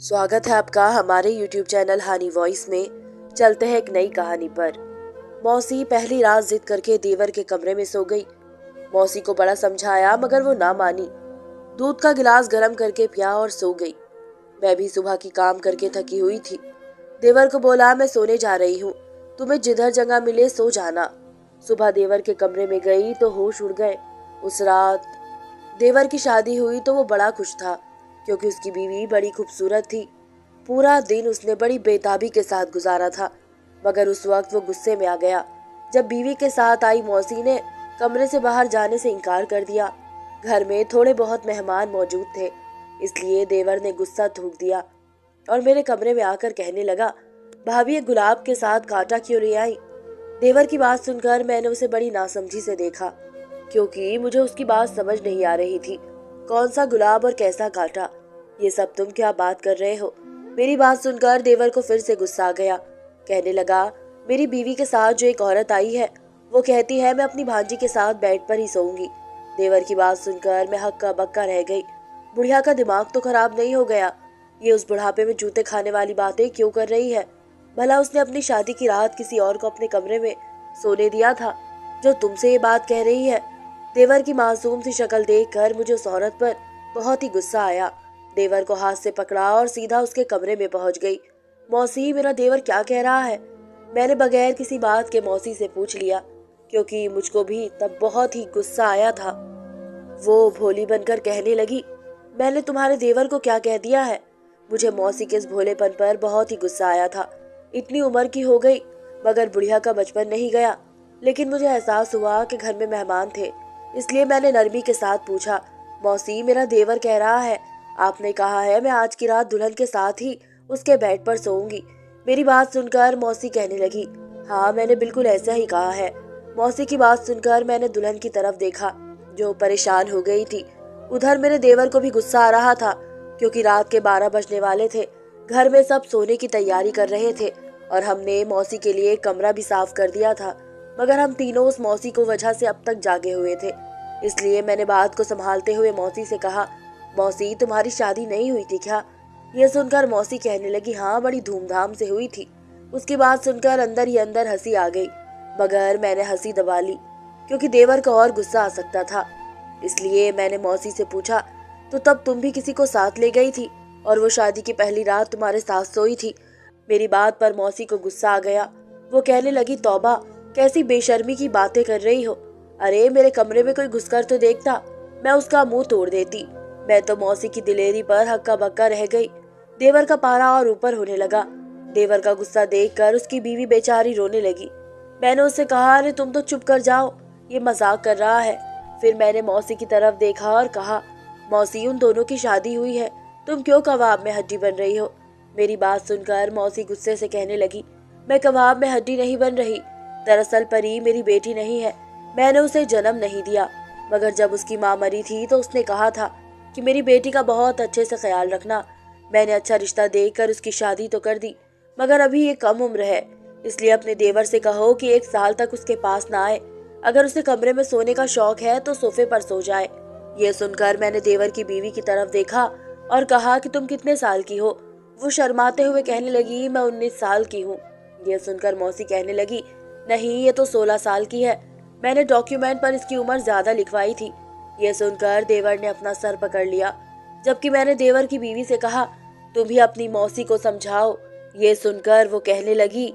स्वागत है आपका हमारे YouTube चैनल हानी वॉइस में। चलते हैं एक नई कहानी पर। मौसी पहली रात जिद करके देवर के कमरे में सो गई। मौसी को बड़ा समझाया मगर वो ना मानी। दूध का गिलास गर्म करके पिया और सो गई। मैं भी सुबह की काम करके थकी हुई थी। देवर को बोला, मैं सोने जा रही हूँ, तुम्हें जिधर जगह मिले सो जाना। सुबह देवर के कमरे में गई तो होश उड़ गए। उस रात देवर की शादी हुई तो वो बड़ा खुश था क्योंकि उसकी बीवी बड़ी खूबसूरत थी। पूरा दिन उसने बड़ी बेताबी के साथ गुजारा था, मगर उस वक्त वो गुस्से में आ गया जब बीवी के साथ आई मौसी ने कमरे से बाहर जाने से इनकार कर दिया। घर में थोड़े बहुत मेहमान मौजूद थे, इसलिए देवर ने गुस्सा थूक दिया और मेरे कमरे में आकर कहने लगा, भाभी ये गुलाब के साथ कांटा क्यों ले आई? देवर की बात सुनकर मैंने उसे बड़ी नासमझी से देखा क्योंकि मुझे उसकी बात समझ नहीं आ रही थी। कौन सा गुलाब और कैसा कांटा? ये सब तुम क्या बात कर रहे हो? मेरी बात सुनकर देवर को फिर से गुस्सा आ गया। कहने लगा, मेरी बीवी के साथ जो एक औरत आई है वो कहती है मैं अपनी भांजी के साथ बेड पर ही सोऊंगी। देवर की बात सुनकर मैं हक्का बक्का रह गई। बुढ़िया का दिमाग तो खराब नहीं हो गया? ये उस बुढ़ापे में जूते खाने वाली बातें क्यों कर रही है? भला उसने अपनी शादी की रात किसी और को अपने कमरे में सोने दिया था जो तुमसे ये बात कह रही है? देवर की मासूम सी शक्ल देखकर मुझे उस औरत पर बहुत ही गुस्सा आया। देवर को हाथ से पकड़ा और सीधा उसके कमरे में पहुंच गई। मौसी, मेरा देवर क्या कह रहा है? मैंने बगैर किसी बात के मौसी से पूछ लिया क्योंकि मुझको भी तब बहुत ही गुस्सा आया था। वो भोली बनकर कहने लगी, मैंने तुम्हारे देवर को क्या कह दिया है? मुझे मौसी के इस भोलेपन पर बहुत ही गुस्सा आया था। इतनी उम्र की हो गई मगर बुढ़िया का बचपन नहीं गया। लेकिन मुझे एहसास हुआ कि घर में मेहमान थे, इसलिए मैंने नरमी के साथ पूछा, मौसी मेरा देवर कह रहा है आपने कहा है मैं आज की रात दुल्हन के साथ ही उसके बेड पर सोऊंगी। मेरी बात सुनकर मौसी कहने लगी, हाँ मैंने बिल्कुल ऐसा ही कहा है। मौसी की बात सुनकर मैंने दुल्हन की तरफ देखा जो परेशान हो गई थी। उधर मेरे देवर को भी गुस्सा आ रहा था क्योंकि रात के 12 बजने वाले थे। घर में सब सोने की तैयारी कर रहे थे और हमने मौसी के लिए कमरा भी साफ कर दिया था, मगर हम तीनों उस मौसी को वजह से अब तक जागे हुए थे। इसलिए मैंने बात को संभालते हुए मौसी से कहा, मौसी तुम्हारी शादी नहीं हुई थी क्या? यह सुनकर मौसी कहने लगी, हाँ बड़ी धूमधाम से हुई थी। उसकी बात सुनकर अंदर ही अंदर हंसी आ गई, मगर मैंने हंसी दबा ली क्योंकि देवर को और गुस्सा आ सकता था। इसलिए मैंने मौसी से पूछा, तो तब तुम भी किसी को साथ ले गई थी और वो शादी की पहली रात तुम्हारे साथ सोई थी? मेरी बात पर मौसी को गुस्सा आ गया। वो कहने लगी, तौबा कैसी बेशर्मी की बातें कर रही हो? अरे मेरे कमरे में कोई घुसकर तो देखता, मैं उसका मुंह तोड़ देती। मैं तो मौसी की दिलेरी पर हक्का बक्का रह गई। देवर का पारा और ऊपर होने लगा। देवर का गुस्सा देखकर उसकी बीवी बेचारी रोने लगी। मैंने उससे कहा, अरे तुम तो चुप कर जाओ, ये मजाक कर रहा है। फिर मैंने मौसी की तरफ देखा और कहा, मौसी उन दोनों की शादी हुई है, तुम क्यों कबाब में हड्डी बन रही हो? मेरी बात सुनकर मौसी गुस्से से कहने लगी, मैं कबाब में हड्डी नहीं बन रही। दरअसल परी मेरी बेटी नहीं है, मैंने उसे जन्म नहीं दिया, मगर जब उसकी माँ मरी थी तो उसने कहा था कि मेरी बेटी का बहुत अच्छे से ख्याल रखना। मैंने अच्छा रिश्ता देखकर उसकी शादी तो कर दी, मगर अभी ये कम उम्र है, इसलिए अपने देवर से कहो कि 1 साल तक उसके पास ना आए। अगर उसे कमरे में सोने का शौक है तो सोफे पर सो जाए। ये सुनकर मैंने देवर की बीवी की तरफ देखा और कहा कि तुम कितने साल की हो? वो शर्माते हुए कहने लगी, मैं 19 साल की हूँ। यह सुनकर मौसी कहने लगी, नहीं ये तो 16 साल की है, मैंने डॉक्यूमेंट पर इसकी उम्र ज्यादा लिखवाई थी। यह सुनकर देवर ने अपना सर पकड़ लिया, जबकि मैंने देवर की बीवी से कहा, तुम भी अपनी मौसी को समझाओ। ये सुनकर वो कहने लगी,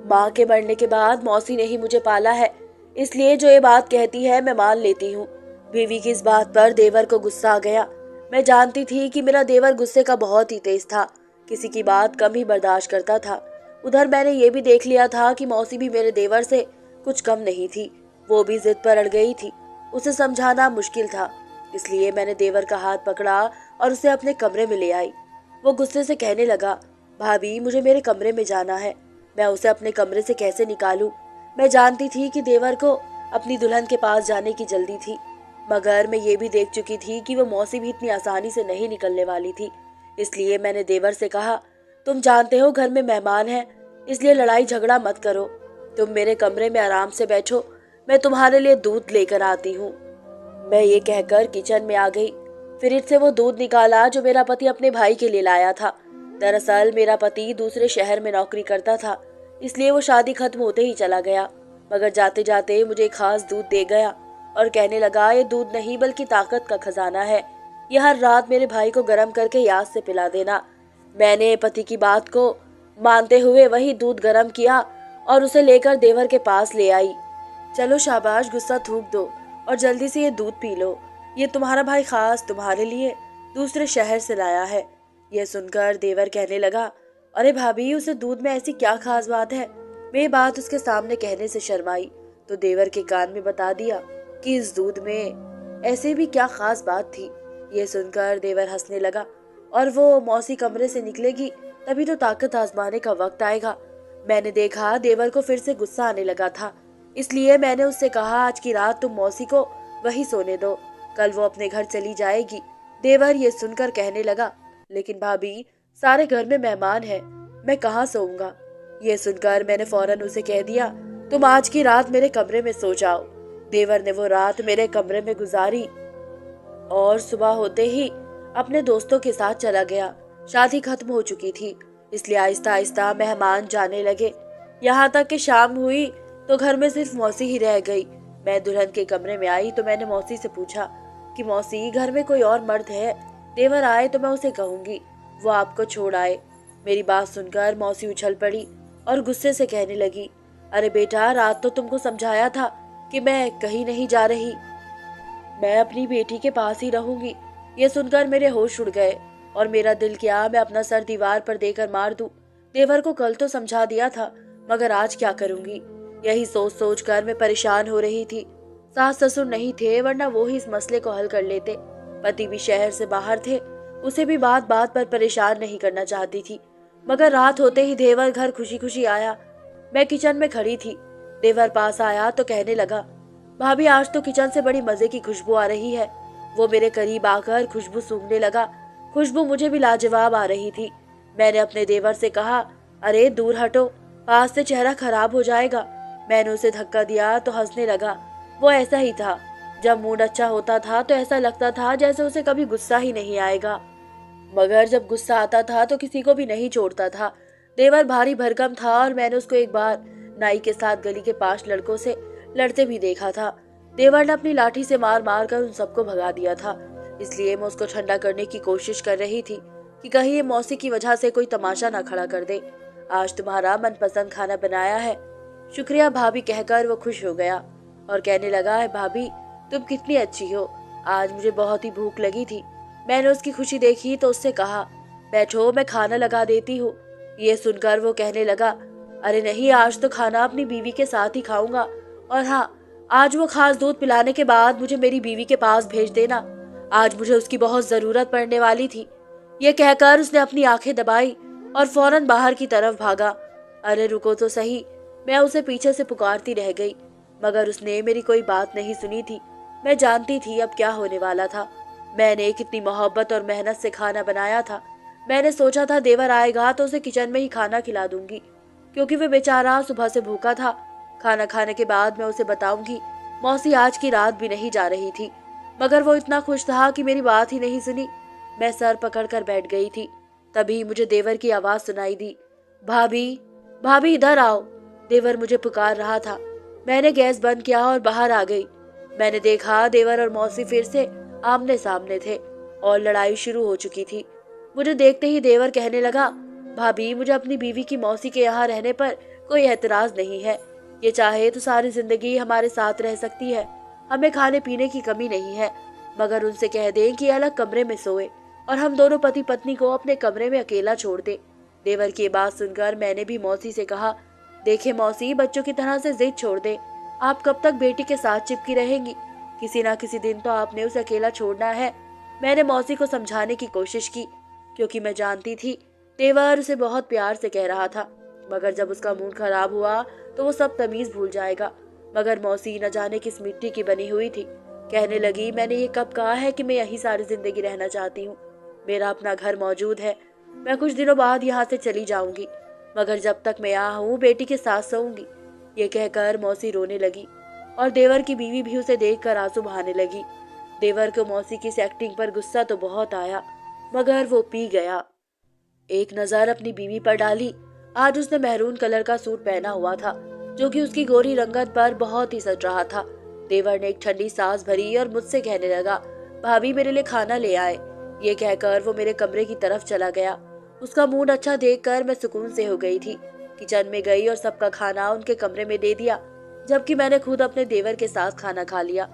माँ के मरने के बाद मौसी ने ही मुझे पाला है, इसलिए जो ये बात कहती है मैं मान लेती हूँ। बीवी की इस बात पर देवर को गुस्सा आ गया। मैं जानती थी कि मेरा देवर गुस्से का बहुत ही तेज था, किसी की बात कम ही बर्दाश्त करता था। उधर मैंने ये भी देख लिया था कि मौसी भी मेरे देवर से कुछ कम नहीं थी, वो भी जिद पर अड़ गई थी। उसे समझाना मुश्किल था, इसलिए मैंने देवर का हाथ पकड़ा और उसे अपने कमरे में ले आई। वो गुस्से से कहने लगा, भाभी मुझे मेरे कमरे में जाना है, मैं उसे अपने कमरे से कैसे निकालूं? मैं जानती थी कि देवर को अपनी दुल्हन के पास जाने की जल्दी थी, मगर मैं ये भी देख चुकी थी कि वो मौसी भी इतनी आसानी से नहीं निकलने वाली थी। इसलिए मैंने देवर से कहा, तुम जानते हो घर में मेहमान हैं, इसलिए लड़ाई झगड़ा मत करो, तुम मेरे कमरे में आराम से बैठो, मैं तुम्हारे लिए दूध लेकर आती हूँ। मैं ये कहकर किचन में आ गई। फ्रिज से वो दूध निकाला जो मेरा पति अपने भाई के लिए लाया था। दरअसल मेरा पति दूसरे शहर में नौकरी करता था, इसलिए वो शादी खत्म होते ही चला गया। मगर जाते जाते मुझे खास दूध दे गया और कहने लगा, ये दूध नहीं बल्कि ताकत का खजाना है, यह हर रात मेरे भाई को गर्म करके याद से पिला देना। मैंने पति की बात को मानते हुए वही दूध गर्म किया और उसे लेकर देवर के पास ले आई। चलो शाबाश, गुस्सा थूक दो और जल्दी से ये दूध पी लो, ये तुम्हारा भाई खास तुम्हारे लिए दूसरे शहर से लाया है। यह सुनकर देवर कहने लगा, अरे भाभी, उसे दूध में ऐसी क्या खास बात है। मैं ये बात उसके सामने कहने से शर्माई तो देवर के कान में बता दिया कि इस दूध में ऐसे भी क्या खास बात थी। ये सुनकर देवर हंसने लगा और वो मौसी कमरे से निकलेगी तभी तो ताकत आजमाने का वक्त आएगा। मैंने देखा देवर को फिर से गुस्सा आने लगा था, इसलिए मैंने उससे कहा, आज की रात तुम मौसी को वही सोने दो, कल वो अपने घर चली जाएगी। देवर ये सुनकर कहने लगा, लेकिन भाभी, सारे घर में मेहमान हैं, मैं कहाँ सोऊंगा। ये सुनकर मैंने फौरन उसे कह दिया, तुम आज की रात मेरे कमरे में सो जाओ। देवर ने वो रात मेरे कमरे में गुजारी और सुबह होते ही अपने दोस्तों के साथ चला गया। शादी खत्म हो चुकी थी, इसलिए आहिस्ता आहिस्ता मेहमान जाने लगे। यहाँ तक कि शाम हुई तो घर में सिर्फ मौसी ही रह गई। मैं दुल्हन के कमरे में आई तो मैंने मौसी से पूछा कि मौसी, घर में कोई और मर्द है? देवर आए तो मैं उसे कहूंगी वो आपको छोड़ आए। मेरी बात सुनकर मौसी उछल पड़ी और गुस्से से कहने लगी, अरे बेटा, रात तो तुमको समझाया था कि मैं कहीं नहीं जा रही, मैं अपनी बेटी के पास ही रहूंगी। ये सुनकर मेरे होश उड़ गए और मेरा दिल किया मैं अपना सर दीवार पर देकर मार दूं। देवर को कल तो समझा दिया था, मगर आज क्या करूंगी, यही सोच सोच कर मैं परेशान हो रही थी। सास ससुर नहीं थे, वरना वो ही इस मसले को हल कर लेते। पति भी शहर से बाहर थे, उसे भी बात बात पर परेशान नहीं करना चाहती थी। मगर रात होते ही देवर घर खुशी खुशी आया। मैं किचन में खड़ी थी, देवर पास आया तो कहने लगा, भाभी, आज तो किचन से बड़ी मजे की खुशबू आ रही है। वो मेरे करीब आकर खुशबू सूंघने लगा। खुशबू मुझे भी लाजवाब आ रही थी। मैंने अपने देवर से कहा, अरे दूर हटो, पास से चेहरा खराब हो जाएगा। मैंने उसे धक्का दिया तो हंसने लगा। वो ऐसा ही था, जब मूड अच्छा होता था तो ऐसा लगता था जैसे उसे कभी गुस्सा ही नहीं आएगा, मगर जब गुस्सा आता था तो किसी को भी नहीं छोड़ता था। देवर भारी भरकम था और मैंने उसको एक बार नाई के साथ गली के पास लड़कों से लड़ते भी देखा था। देवर ने अपनी लाठी से मार मार कर उन सबको भगा दिया था, इसलिए मैं उसको ठंडा करने की कोशिश कर रही थी कि कहीं ये मौसी की वजह से कोई तमाशा ना खड़ा कर दे। आज तुम्हारा मनपसंद खाना बनाया है, शुक्रिया भाभी, कहकर वो खुश हो गया और कहने लगा, है भाभी, तुम कितनी अच्छी हो, आज मुझे बहुत ही भूख लगी थी। मैंने उसकी खुशी देखी तो उससे कहा, बैठो, मैं खाना लगा देती हूँ। ये सुनकर वो कहने लगा, अरे नहीं, आज तो खाना अपनी बीवी के साथ ही खाऊंगा, और हाँ, आज वो खास दूध पिलाने के बाद मुझे मेरी बीवी के पास भेज देना, आज मुझे उसकी बहुत जरूरत पड़ने वाली थी। ये कहकर उसने अपनी आंखें दबाई और फौरन बाहर की तरफ भागा। अरे रुको तो सही, मैं उसे पीछे से पुकारती रह गई, मगर उसने मेरी कोई बात नहीं सुनी थी। मैं जानती थी अब क्या होने वाला था। मैंने कितनी मोहब्बत और मेहनत से खाना बनाया था। मैंने सोचा था देवर आएगा तो उसे किचन में ही खाना खिला दूंगी, क्योंकि वह बेचारा सुबह से भूखा था। खाना खाने के बाद मैं उसे बताऊंगी मौसी आज की रात भी नहीं जा रही थी, मगर वो इतना खुश था कि मेरी बात ही नहीं सुनी। मैं सर पकड़कर बैठ गई थी। तभी मुझे देवर की आवाज सुनाई दी, भाभी, भाभी, इधर आओ। देवर मुझे पुकार रहा था। मैंने गैस बंद किया और बाहर आ गई। मैंने देखा देवर और मौसी फिर से आमने सामने थे और लड़ाई शुरू हो चुकी थी। मुझे देखते ही देवर कहने लगा, भाभी, मुझे अपनी बीवी की मौसी के यहाँ रहने पर कोई एतराज नहीं है। ये चाहे तो सारी जिंदगी हमारे साथ रह सकती है, हमें खाने पीने की कमी नहीं है, मगर उनसे कह दें कि अलग कमरे में सोए और हम दोनों पति पत्नी को अपने कमरे में अकेला छोड़ दे। देवर की बात सुनकर मैंने भी मौसी से कहा, देखे मौसी, बच्चों की तरह से जिद छोड़ दे। आप कब तक बेटी के साथ चिपकी रहेंगी? किसी ना किसी दिन तो आपने उसे अकेला छोड़ना है। मैंने मौसी को समझाने की कोशिश की, क्योंकि मैं जानती थी देवर उसे बहुत प्यार से कह रहा था, मगर जब उसका मूड खराब हुआ तो वो सब तमीज भूल जाएगा। मगर मौसी न जाने किस मिट्टी की बनी हुई थी। कहने लगी, मैंने ये कब कहा है कि मैं यहीं सारी जिंदगी रहना चाहती हूँ? मेरा अपना घर मौजूद है, मैं कुछ दिनों बाद यहाँ से चली जाऊंगी, मगर जब तक मैं यहाँ हूँ बेटी के साथ सोऊंगी। ये कहकर मौसी रोने लगी और देवर की बीवी भी उसे देखकर आंसू बहाने लगी। देवर को मौसी की इस एक्टिंग पर गुस्सा तो बहुत आया, मगर वो पी गया। एक नजर अपनी बीवी पर डाली। आज उसने मैरून कलर का सूट पहना हुआ था, जो कि उसकी गोरी रंगत पर बहुत ही सज रहा था। देवर ने एक ठंडी सांस भरी और मुझसे कहने लगा, भाभी मेरे लिए खाना ले आए। ये कहकर वो मेरे कमरे की तरफ चला गया। उसका मूड अच्छा देखकर मैं सुकून से हो गई थी। किचन में गई और सबका खाना उनके कमरे में दे दिया, जबकि मैंने खुद अपने देवर के साथ खाना खा लिया।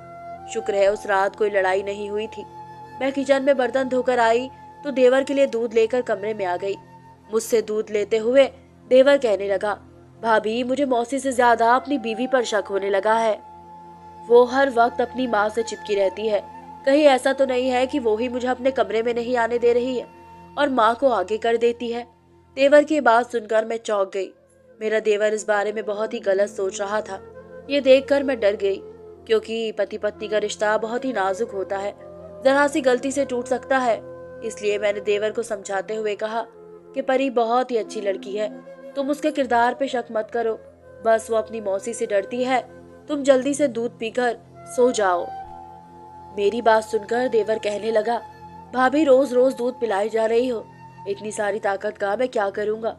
शुक्र है उस रात कोई लड़ाई नहीं हुई थी। मैं किचन में बर्तन धोकर आई तो देवर के लिए दूध लेकर कमरे में आ गई। मुझसे दूध लेते हुए देवर कहने लगा, भाभी मुझे मौसी से ज्यादा अपनी बीवी पर शक होने लगा है। वो हर वक्त अपनी माँ से चिपकी रहती है। कहीं ऐसा तो नहीं है कि वो ही मुझे अपने कमरे में नहीं आने दे रही है और माँ को आगे कर देती है। देवर की बात सुनकर मैं चौंक गई। मेरा देवर इस बारे में बहुत ही गलत सोच रहा था। ये देखकर मैं डर गई, क्योंकि पति पत्नी का रिश्ता बहुत ही नाजुक होता है, जरा सी गलती से टूट सकता है। इसलिए मैंने देवर को समझाते हुए कहा कि परी बहुत ही अच्छी लड़की है, तुम उसके किरदार पे शक मत करो, बस वो अपनी मौसी से डरती है। तुम जल्दी से दूध पीकर सो जाओ। मेरी बात सुनकर देवर कहने लगा, भाभी रोज रोज दूध पिलाई जा रही हो, इतनी सारी ताकत का मैं क्या करूंगा।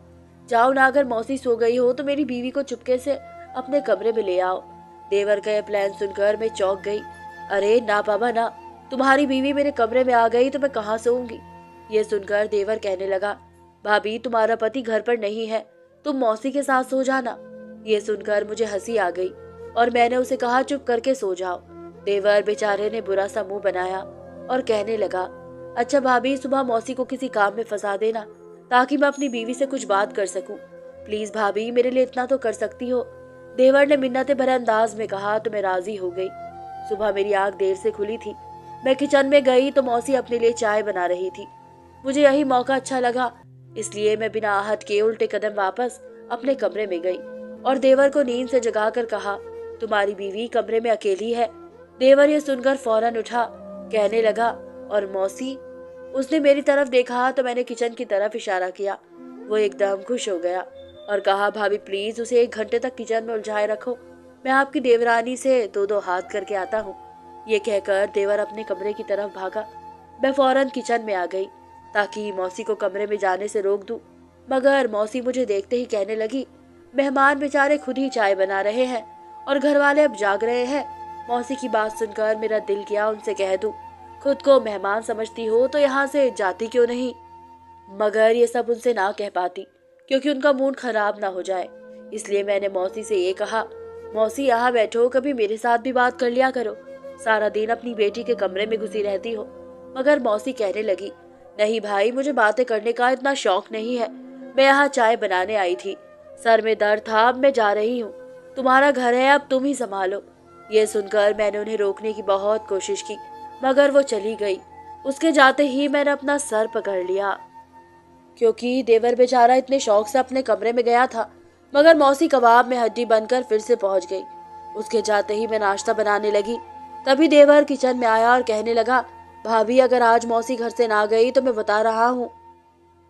जाओ ना, अगर मौसी सो गई हो तो मेरी बीवी को चुपके से अपने कमरे में ले आओ। देवर का यह प्लान सुनकर मैं चौंक गई। अरे ना बाबा ना, तुम्हारी बीवी मेरे कमरे में आ गई तो मैं कहाँ सोऊंगी। ये सुनकर देवर कहने लगा, भाभी तुम्हारा पति घर पर नहीं है, तुम मौसी के साथ सो जाना। ये सुनकर मुझे हंसी आ गई और मैंने उसे कहा, चुप करके सो जाओ। देवर बेचारे ने बुरा सा मुंह बनाया और कहने लगा, अच्छा भाभी सुबह मौसी को किसी काम में फंसा देना, ताकि मैं अपनी बीवी से कुछ बात कर सकूं। प्लीज भाभी मेरे लिए इतना तो कर सकती हो। देवर ने मिन्नतें भरे अंदाज में कहा तो मैं राजी हो गई। सुबह मेरी आंख देर से खुली थी। मैं किचन में गई तो मौसी अपने लिए चाय बना रही थी। मुझे यही मौका अच्छा लगा, इसलिए मैं बिना आहट के उल्टे कदम वापस अपने कमरे में गई और देवर को नींद से जगाकर कहा, तुम्हारी बीवी कमरे में अकेली है। देवर ये सुनकर फौरन उठा, कहने लगा, और मौसी? उसने मेरी तरफ देखा तो मैंने किचन की तरफ इशारा किया। वो एकदम खुश हो गया और कहा, भाभी प्लीज उसे 1 घंटे तक किचन में उलझाए रखो, मैं आपकी देवरानी से 2-2 हाथ करके आता हूँ। ये कहकर देवर अपने कमरे की तरफ भागा। मैं फौरन किचन में आ गई ताकि मौसी को कमरे में जाने से रोक दूं, मगर मौसी मुझे देखते ही कहने लगी, मेहमान बेचारे खुद ही चाय बना रहे हैं और घर वाले अब जाग रहे हैं। मौसी की बात सुनकर मेरा दिल किया उनसे कह दूं, खुद को मेहमान समझती हो तो यहाँ से जाती क्यों नहीं। मगर ये सब उनसे ना कह पाती, क्योंकि उनका मूड खराब ना हो जाए। इसलिए मैंने मौसी से ये कहा, मौसी यहाँ बैठो, कभी मेरे साथ भी बात कर लिया करो, सारा दिन अपनी बेटी के कमरे में घुसी रहती हो। मगर मौसी कहने लगी, नहीं भाई मुझे बातें करने का इतना शौक नहीं है, मैं यहाँ चाय बनाने आई थी, सर में दर्द था, अब मैं जा रही हूँ, तुम्हारा घर है अब तुम ही संभालो। ये सुनकर मैंने उन्हें रोकने की बहुत कोशिश की, मगर वो चली गई। उसके जाते ही मैंने अपना सर पकड़ लिया, क्योंकि देवर बेचारा इतने शौक से अपने कमरे में गया था, मगर मौसी कबाब में हड्डी बनकर फिर से पहुंच गई। उसके जाते ही मैं नाश्ता बनाने लगी। तभी देवर किचन में आया और कहने लगा, भाभी अगर आज मौसी घर से ना गई तो मैं बता रहा हूँ,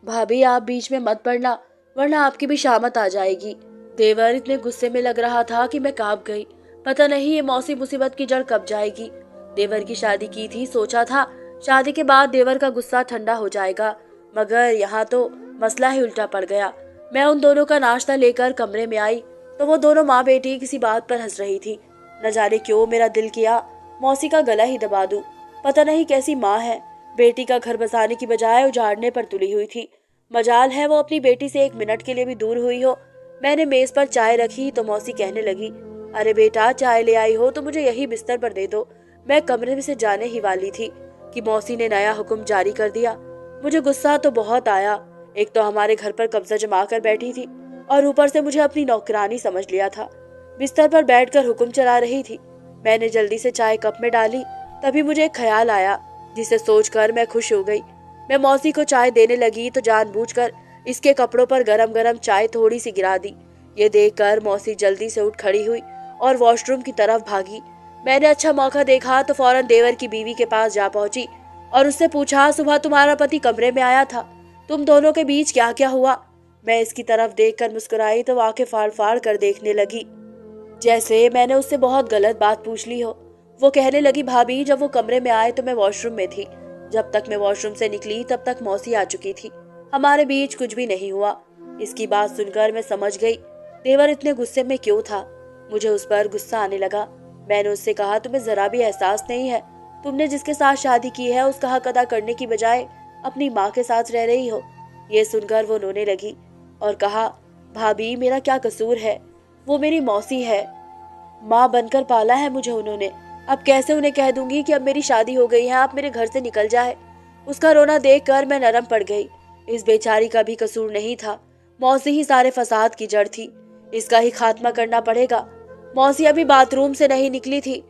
भाभी आप बीच में मत पड़ना, वरना आपकी भी शामत आ जाएगी। देवर इतने गुस्से में लग रहा था कि मैं कांप गई। पता नहीं ये मौसी मुसीबत की जड़ कब जाएगी। देवर की शादी की थी, सोचा था शादी के बाद देवर का गुस्सा ठंडा हो जाएगा, मगर यहाँ तो मसला ही उल्टा पड़ गया। मैं उन दोनों का नाश्ता लेकर कमरे में आई तो वो दोनों माँ बेटी किसी बात पर हंस रही थी। न जाने क्यों मेरा दिल किया मौसी का गला ही दबा दूं। पता नहीं कैसी माँ है, बेटी का घर बसाने की बजाय उजाड़ने पर तुली हुई थी। मजाल है वो अपनी बेटी से 1 मिनट के लिए भी दूर हुई हो। मैंने मेज पर चाय रखी तो मौसी कहने लगी, अरे बेटा चाय ले आई हो तो मुझे यही बिस्तर पर दे दो। मैं कमरे में से जाने ही वाली थी कि मौसी ने नया हुक्म जारी कर दिया। मुझे गुस्सा तो बहुत आया, एक तो हमारे घर पर कब्जा जमा कर बैठी थी और ऊपर से मुझे अपनी नौकरानी समझ लिया था। बिस्तर पर बैठकर हुक्म चला रही थी। मैंने जल्दी से चाय कप में डाली, तभी मुझे एक ख्याल आया जिसे सोचकर मैं खुश हो गई। मैं मौसी को चाय देने लगी तो जानबूझकर इसके कपड़ों पर गरम गरम चाय थोड़ी सी गिरा दी। ये देखकर मौसी जल्दी से उठ खड़ी हुई और वॉशरूम की तरफ भागी। मैंने अच्छा मौका देखा तो फौरन देवर की बीवी के पास जा पहुंची और उससे पूछा, सुबह तुम्हारा पति कमरे में आया था, तुम दोनों के बीच क्या क्या हुआ। मैं इसकी तरफ देखकर मुस्कुराई तो आंखें फाड़ फाड़ कर देखने लगी, जैसे मैंने उससे बहुत गलत बात पूछ ली हो। वो कहने लगी, भाभी जब वो कमरे में आए तो मैं वॉशरूम में थी। जब तक मैं वॉशरूम से निकली तब तक मौसी आ चुकी थी। हमारे बीच कुछ भी नहीं हुआ। इसकी बात सुनकर मैं समझ गई देवर इतने गुस्से में क्यों था। मुझे उस पर गुस्सा आने लगा। मैंने उससे कहा, तुम्हें जरा भी एहसास नहीं है? तुमने जिसके साथ शादी की है उसका हक अदा करने की बजाय अपनी माँ के साथ रह रही हो। ये सुनकर वो रोने लगी और कहा, भाभी मेरा क्या कसूर है? वो मेरी मौसी है, माँ बनकर पाला है मुझे उन्होंने। अब कैसे उन्हें कह दूंगी कि अब मेरी शादी हो गई है, आप मेरे घर से निकल जाए। उसका रोना देखकर मैं नरम पड़ गई। इस बेचारी का भी कसूर नहीं था, मौसी ही सारे फसाद की जड़ थी। इसका ही खात्मा करना पड़ेगा। मौसी अभी बाथरूम से नहीं निकली थी,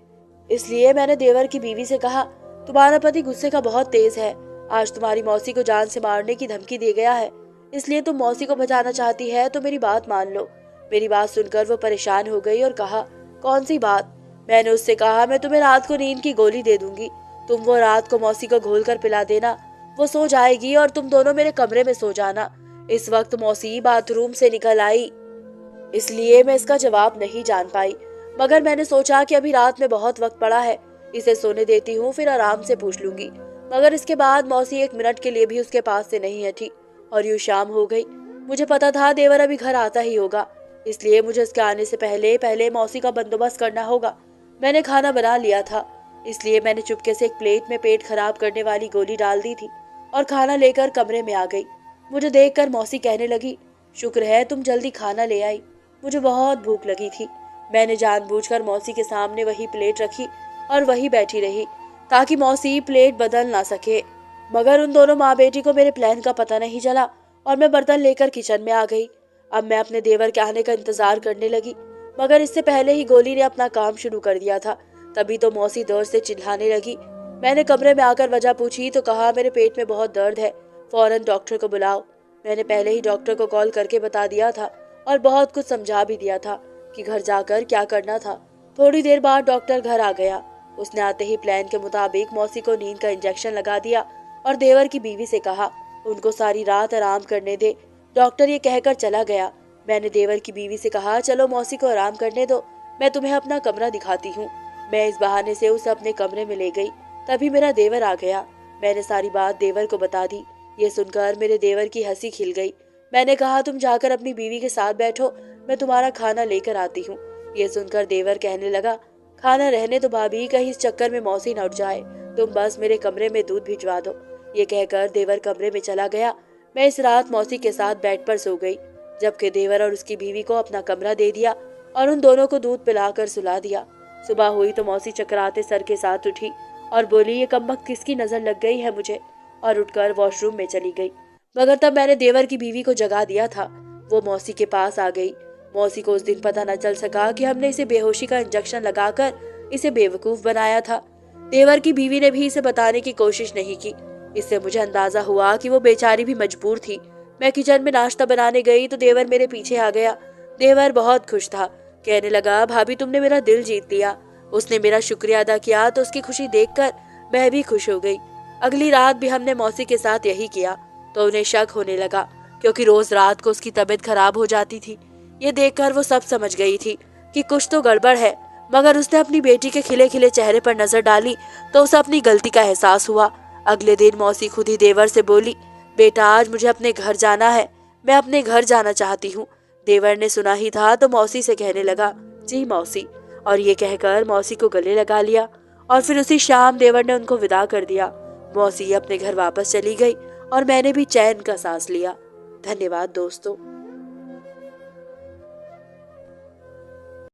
इसलिए मैंने देवर की बीवी से कहा, तुम्हारा पति गुस्से का बहुत तेज है। आज तुम्हारी मौसी को जान से मारने की धमकी दे गया है, इसलिए तुम मौसी को बचाना चाहती है तो मेरी बात मान लो। मेरी बात सुनकर वो परेशान हो गई और कहा, कौन सी बात? मैंने उससे कहा, मैं तुम्हें रात को नींद की गोली दे दूंगी, तुम वो रात को मौसी को घोल कर पिला देना, वो सो जाएगी और तुम दोनों मेरे कमरे में सो जाना। इस वक्त मौसी बाथरूम से निकल आई, इसलिए मैं इसका जवाब नहीं जान पाई, मगर मैंने सोचा कि अभी रात में बहुत वक्त पड़ा है, इसे सोने देती हूँ, फिर आराम से पूछ लूंगी। मगर इसके बाद मौसी 1 मिनट के लिए भी उसके पास से नहीं हटी और यूं शाम हो गई। मुझे पता था देवर अभी घर आता ही होगा, इसलिए मुझे उसके आने से पहले पहले मौसी का बंदोबस्त करना होगा। मैंने खाना बना लिया था, इसलिए मैंने चुपके से एक प्लेट में पेट खराब करने वाली गोली डाल दी थी और खाना लेकर कमरे में आ गई। मुझे देखकर मौसी कहने लगी, शुक्र है तुम जल्दी खाना ले आई, मुझे बहुत भूख लगी थी। मैंने जानबूझकर मौसी के सामने वही प्लेट रखी और वही बैठी रही ताकि मौसी प्लेट बदल ना सके। मगर उन दोनों माँ बेटी को मेरे प्लान का पता नहीं चला और मैं बर्तन लेकर किचन में आ गई। अब मैं अपने देवर के आने का इंतजार करने लगी, मगर इससे पहले ही गोली ने अपना काम शुरू कर दिया था। तभी तो मौसी दर्द से चिल्लाने लगी। मैंने कमरे में आकर वजह पूछी तो कहा, मेरे पेट में बहुत दर्द है, फौरन डॉक्टर को बुलाओ। मैंने पहले ही डॉक्टर को कॉल करके बता दिया था और बहुत कुछ समझा भी दिया था कि घर जाकर क्या करना था। थोड़ी देर बाद डॉक्टर घर आ गया। उसने आते ही प्लान के मुताबिक मौसी को नींद का इंजेक्शन लगा दिया और देवर की बीवी से कहा, उनको सारी रात आराम करने दे। डॉक्टर ये कहकर चला गया। मैंने देवर की बीवी से कहा, चलो मौसी को आराम करने दो, मैं तुम्हें अपना कमरा दिखाती हूँ। मैं इस बहाने से उसे अपने कमरे में ले गई। तभी मेरा देवर आ गया। मैंने सारी बात देवर को बता दी। ये सुनकर मेरे देवर की हंसी खिल गई। मैंने कहा, तुम जाकर अपनी बीवी के साथ बैठो, मैं तुम्हारा खाना लेकर आती हूँ। ये सुनकर देवर कहने लगा, खाना रहने दो भाभी, कहीं इस चक्कर में मौसी न उठ जाए, तुम बस मेरे कमरे में दूध भिजवा दो। ये कहकर देवर कमरे में चला गया। मैं इस रात मौसी के साथ बेड पर सो गई, जबकि देवर और उसकी बीवी को अपना कमरा दे दिया और उन दोनों को दूध पिलाकर सुला दिया। सुबह हुई तो मौसी चकराते सर के साथ उठी और बोली, ये कमबख्त किसकी नजर लग गई है मुझे, और उठकर वॉशरूम में चली गई। मगर तब मैंने देवर की बीवी को जगा दिया था। वो मौसी के पास आ गई। मौसी को उस दिन पता न चल सका कि हमने इसे बेहोशी का इंजेक्शन लगाकर इसे बेवकूफ बनाया था। देवर की बीवी ने भी इसे बताने की कोशिश नहीं की। इससे मुझे अंदाजा हुआ कि वो बेचारी भी मजबूर थी। मैं किचन में नाश्ता बनाने गई तो देवर मेरे पीछे आ गया। देवर बहुत खुश था, कहने लगा, भाभी तुमने मेरा दिल जीत लिया। उसने मेरा शुक्रिया अदा किया तो उसकी खुशी देखकर मैं भी खुश हो गई। अगली रात भी हमने मौसी के साथ यही किया तो उन्हें शक होने लगा, क्योंकि रोज रात को उसकी तबीयत खराब हो जाती थी। ये देखकर वो सब समझ गई थी कि कुछ तो गड़बड़ है, मगर उसने अपनी बेटी के खिले खिले चेहरे पर नजर डाली तो उसे अपनी गलती का एहसास हुआ। अगले दिन मौसी खुद ही देवर से बोली, बेटा आज मुझे अपने घर जाना है, मैं अपने घर जाना चाहती हूँ। देवर ने सुना ही था तो मौसी से कहने लगा, जी मौसी, और ये कहकर मौसी को गले लगा लिया और फिर उसी शाम देवर ने उनको विदा कर दिया। मौसी अपने घर वापस चली गई और मैंने भी चैन का सांस लिया। धन्यवाद दोस्तों।